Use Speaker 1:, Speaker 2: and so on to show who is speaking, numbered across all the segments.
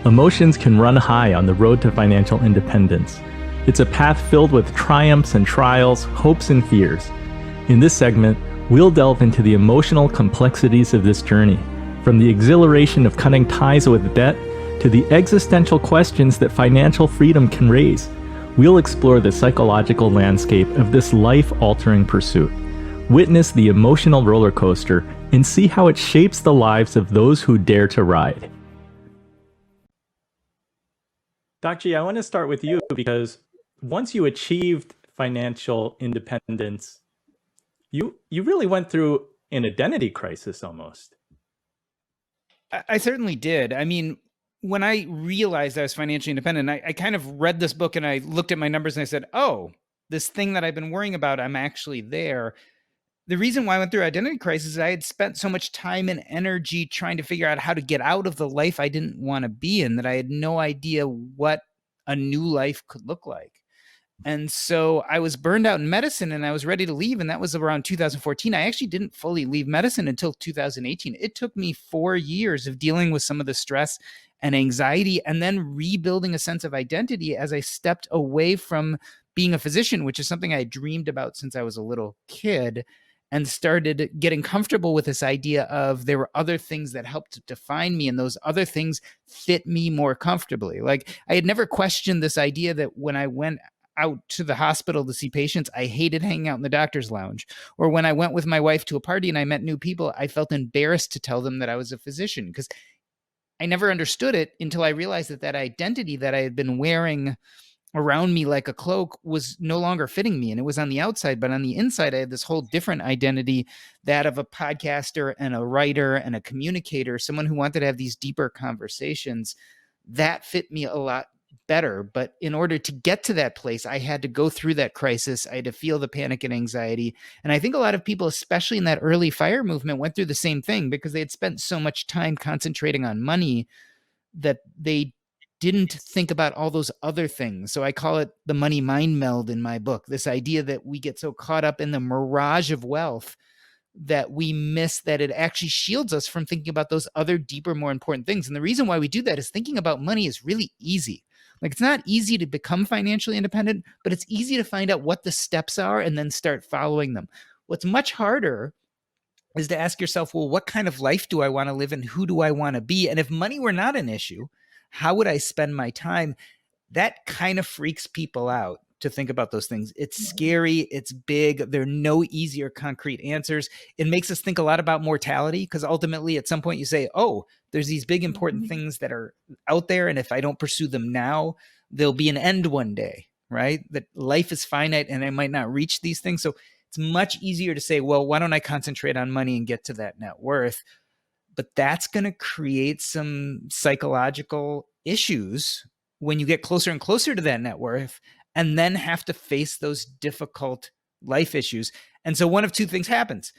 Speaker 1: Emotions can run high on the road to financial independence. It's a path filled with triumphs and trials, hopes and fears. In this segment, we'll delve into the emotional complexities of this journey, from the exhilaration of cutting ties with debt to the existential questions that financial freedom can raise. We'll explore the psychological landscape of this life-altering pursuit, witness the emotional roller coaster, and see how it shapes the lives of those who dare to ride. Dr. G, I want to start with you because once you achieved financial independence, you really went through an identity crisis almost.
Speaker 2: I certainly did. I mean, when I realized I was financially independent, I kind of read this book and I looked at my numbers and I said, oh, this thing that I've been worrying about, I'm actually there. The reason why I went through identity crisis is I had spent so much time and energy trying to figure out how to get out of the life I didn't want to be in that I had no idea what a new life could look like. And so I was burned out in medicine and I was ready to leave. And that was around 2014. I actually didn't fully leave medicine until 2018. It took me 4 years of dealing with some of the stress and anxiety and then rebuilding a sense of identity as I stepped away from being a physician, which is something I dreamed about since I was a little kid, and started getting comfortable with this idea of there were other things that helped define me, and those other things fit me more comfortably. Like I had never questioned this idea that when I went out to the hospital to see patients, I hated hanging out in the doctor's lounge. Or when I went with my wife to a party and I met new people, I felt embarrassed to tell them that I was a physician because I never understood it until I realized that that identity that I had been wearing around me like a cloak was no longer fitting me. And it was on the outside, but on the inside, I had this whole different identity, that of a podcaster and a writer and a communicator, someone who wanted to have these deeper conversations. That fit me a lot better. But in order to get to that place, I had to go through that crisis. I had to feel the panic and anxiety. And I think a lot of people, especially in that early FIRE movement, went through the same thing because they had spent so much time concentrating on money that they didn't think about all those other things. So I call it the money mind meld in my book, this idea that we get so caught up in the mirage of wealth that we miss that it actually shields us from thinking about those other deeper, more important things. And the reason why we do that is thinking about money is really easy. Like it's not easy to become financially independent, but it's easy to find out what the steps are and then start following them. What's much harder is to ask yourself, well, what kind of life do I want to live and who do I want to be? And if money were not an issue, how would I spend my time? That kind of freaks people out to think about those things. It's scary. It's big. There are no easy or concrete answers. It makes us think a lot about mortality because ultimately at some point you say, oh, there's these big important things that are out there. And if I don't pursue them now, there'll be an end one day, right? That life is finite and I might not reach these things. So it's much easier to say, well, why don't I concentrate on money and get to that net worth? But that's going to create some psychological issues when you get closer and closer to that net worth and then have to face those difficult life issues. And so one of two things happens.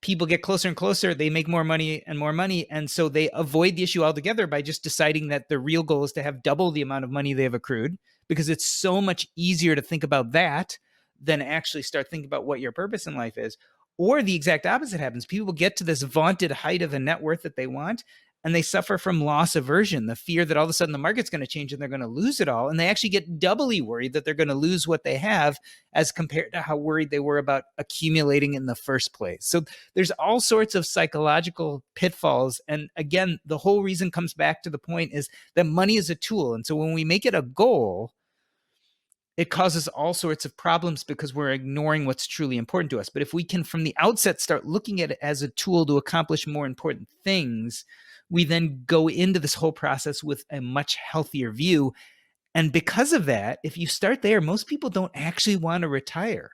Speaker 2: People get closer and closer, they make more money. And so they avoid the issue altogether by just deciding that the real goal is to have double the amount of money they have accrued because it's so much easier to think about that than actually start thinking about what your purpose in life is. Or the exact opposite happens. People get to this vaunted height of a net worth that they want, and they suffer from loss aversion, the fear that all of a sudden the market's going to change and they're going to lose it all. And they actually get doubly worried that they're going to lose what they have as compared to how worried they were about accumulating in the first place. So there's all sorts of psychological pitfalls. And again, the whole reason comes back to the point is that money is a tool. And so when we make it a goal, it causes all sorts of problems because we're ignoring what's truly important to us. But if we can, from the outset, start looking at it as a tool to accomplish more important things, we then go into this whole process with a much healthier view. And because of that, if you start there, most people don't actually want to retire.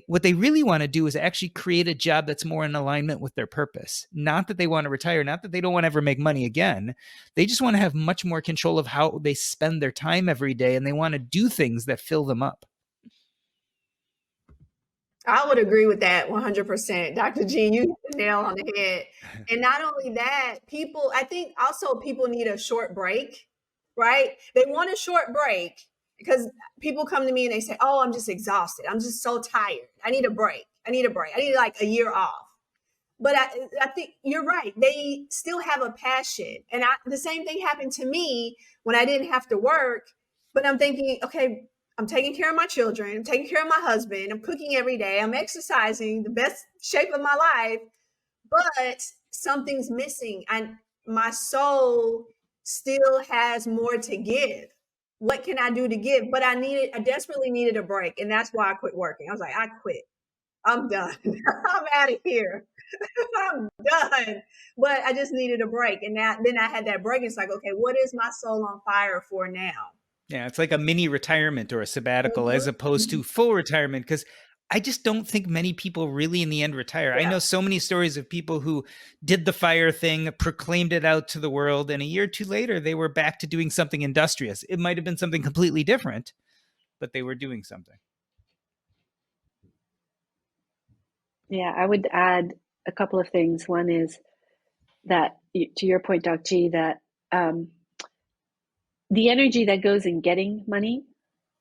Speaker 2: What they really want to do is actually create a job that's more in alignment with their purpose. Not that they want to retire, not that they don't want to ever make money again. They just want to have much more control of how they spend their time every day, and they want to do things that fill them up.
Speaker 3: I would agree with that 100%. Dr. G, you hit the nail on the head. And not only that, I think also people need a short break, right? They want a short break. Because people come to me and they say, oh, I'm just exhausted. I'm just so tired. I need a break. I need like a year off. But I think you're right. They still have a passion. And the same thing happened to me when I didn't have to work. But I'm thinking, okay, I'm taking care of my children. I'm taking care of my husband. I'm cooking every day. I'm exercising, the best shape of my life. But something's missing. And my soul still has more to give. What can I do to give? But I desperately needed a break. And that's why I quit working. I was like, I quit. I'm done. I'm out of here. I'm done. But I just needed a break. And then I had that break. It's like, okay, what is my soul on fire for now?
Speaker 2: Yeah, it's like a mini retirement or a sabbatical
Speaker 3: Mm-hmm.
Speaker 2: as opposed to full retirement, because I just don't think many people really in the end retire.
Speaker 3: Yeah.
Speaker 2: I know so many stories of people who did the fire thing, proclaimed it out to the world, and a year or two later, they were back to doing something industrious. It might have been something completely different, but they were doing something.
Speaker 4: Yeah, I would add a couple of things. One is that, to your point, Doc G, that the energy that goes in getting money,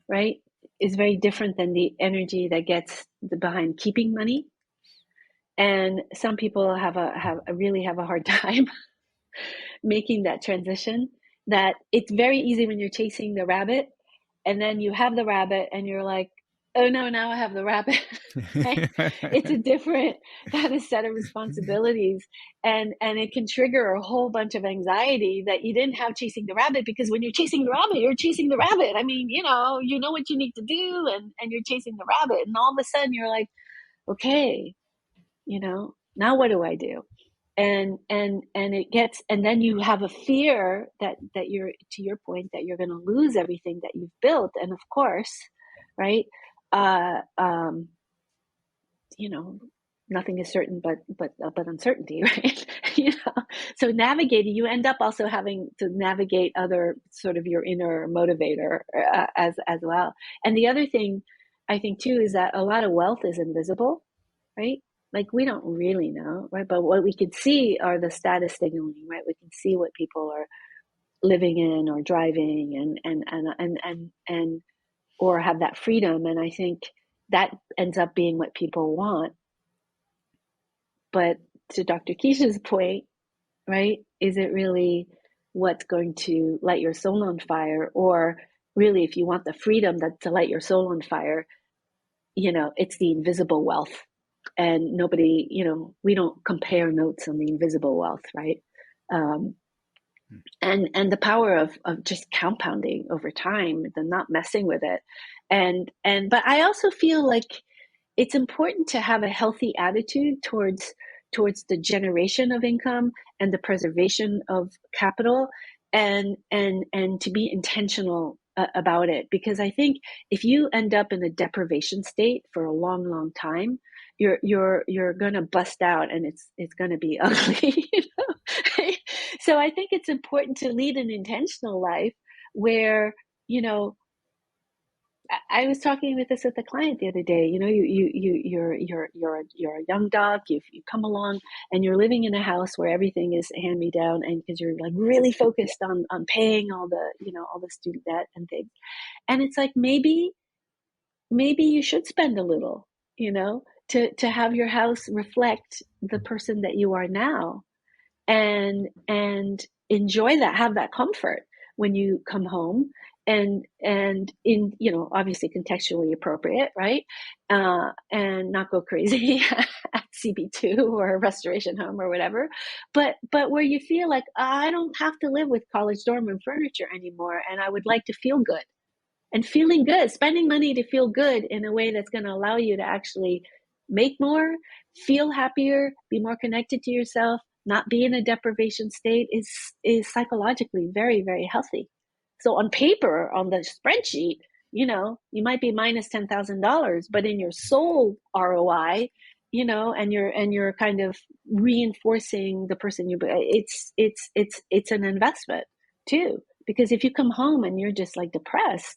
Speaker 4: right, is very different than the energy that gets behind keeping money. And some people really have a hard time making that transition. That it's very easy when you're chasing the rabbit, and then you have the rabbit, and you're like, oh no, now I have the rabbit. Right? It's a different kind of set of responsibilities, and it can trigger a whole bunch of anxiety that you didn't have chasing the rabbit, because when you're chasing the rabbit, you're chasing the rabbit. I mean, you know what you need to do, and you're chasing the rabbit, and all of a sudden you're like, okay, now what do I do? And it gets, and then you have a fear that you're, to your point, that you're going to lose everything that you've built. And of course, right, nothing is certain but uncertainty, right? So navigating, you end up also having to navigate other sort of your inner motivator as well. And the other thing I think too is that a lot of wealth is invisible, right? Like, we don't really know, right? But what we can see are the status signaling, right? We can see what people are living in or driving and or have that freedom. And I think that ends up being what people want. But to Dr. Keisha's point, right? Is it really what's going to light your soul on fire? Or really, if you want the freedom to light your soul on fire, it's the invisible wealth. And nobody, we don't compare notes on the invisible wealth, right? And the power of just compounding over time, and not messing with it. But I also feel like it's important to have a healthy attitude towards the generation of income and the preservation of capital, and to be intentional about it. Because I think if you end up in a deprivation state for a long time, you're gonna bust out, and it's gonna be ugly. So I think it's important to lead an intentional life where, I was talking with a client the other day. You're a young doc. You come along and you're living in a house where everything is hand me down, and because you're like really focused on paying all the student debt and things. And it's like, maybe you should spend a little, to have your house reflect the person that you are now, and enjoy that, have that comfort when you come home, and in, obviously contextually appropriate, right? And not go crazy at CB2 or a restoration home or whatever, but where you feel like, I don't have to live with college dorm room furniture anymore, and I would like to feel good. And feeling good, spending money to feel good in a way that's going to allow you to actually make more, feel happier, be more connected to yourself, not be in a deprivation state is psychologically very, very healthy. So on paper, on the spreadsheet, you might be minus $10,000, but in your soul ROI, and you're kind of reinforcing the person it's an investment too. Because if you come home and you're just like depressed,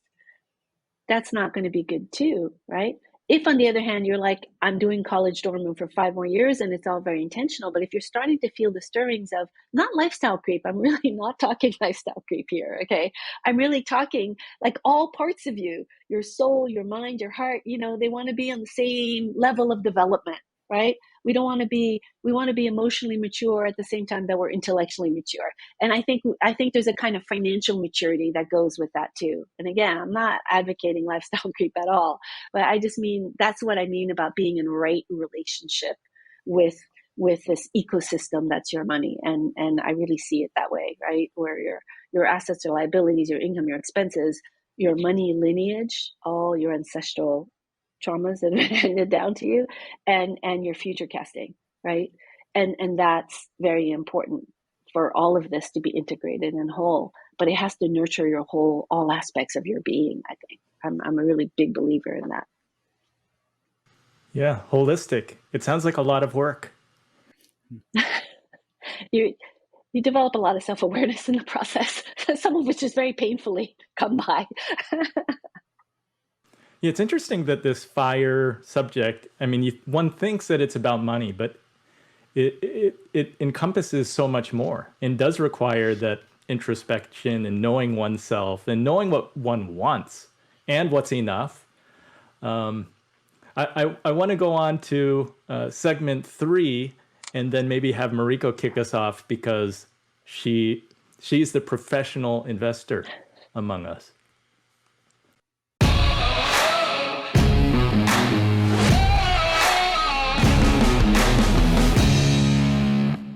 Speaker 4: that's not going to be good too, right? If on the other hand, you're like, I'm doing college dorm room for 5 more years and it's all very intentional, but if you're starting to feel the stirrings of not lifestyle creep, I'm really not talking lifestyle creep here, okay? I'm really talking like all parts of you, your soul, your mind, your heart, they want to be on the same level of development, right? We want to be emotionally mature at the same time that we're intellectually mature. And I think there's a kind of financial maturity that goes with that too. And again, I'm not advocating lifestyle creep at all, but I just mean, that's what I mean about being in right relationship with this ecosystem that's your money. And I really see it that way, right? Where your assets, your liabilities, your income, your expenses, your money lineage, all your ancestral traumas that are handed down to you, and your future casting, right? And that's very important for all of this to be integrated and whole, but it has to nurture your all aspects of your being. I think I'm a really big believer in that.
Speaker 1: Yeah, holistic. It sounds like a lot of work.
Speaker 4: You develop a lot of self-awareness in the process, some of which is very painfully come by.
Speaker 1: Yeah, it's interesting that this fire subject, I mean, one thinks that it's about money, but it encompasses so much more and does require that introspection and knowing oneself and knowing what one wants and what's enough. I want to go on to segment 3 and then maybe have Mariko kick us off, because she's the professional investor among us.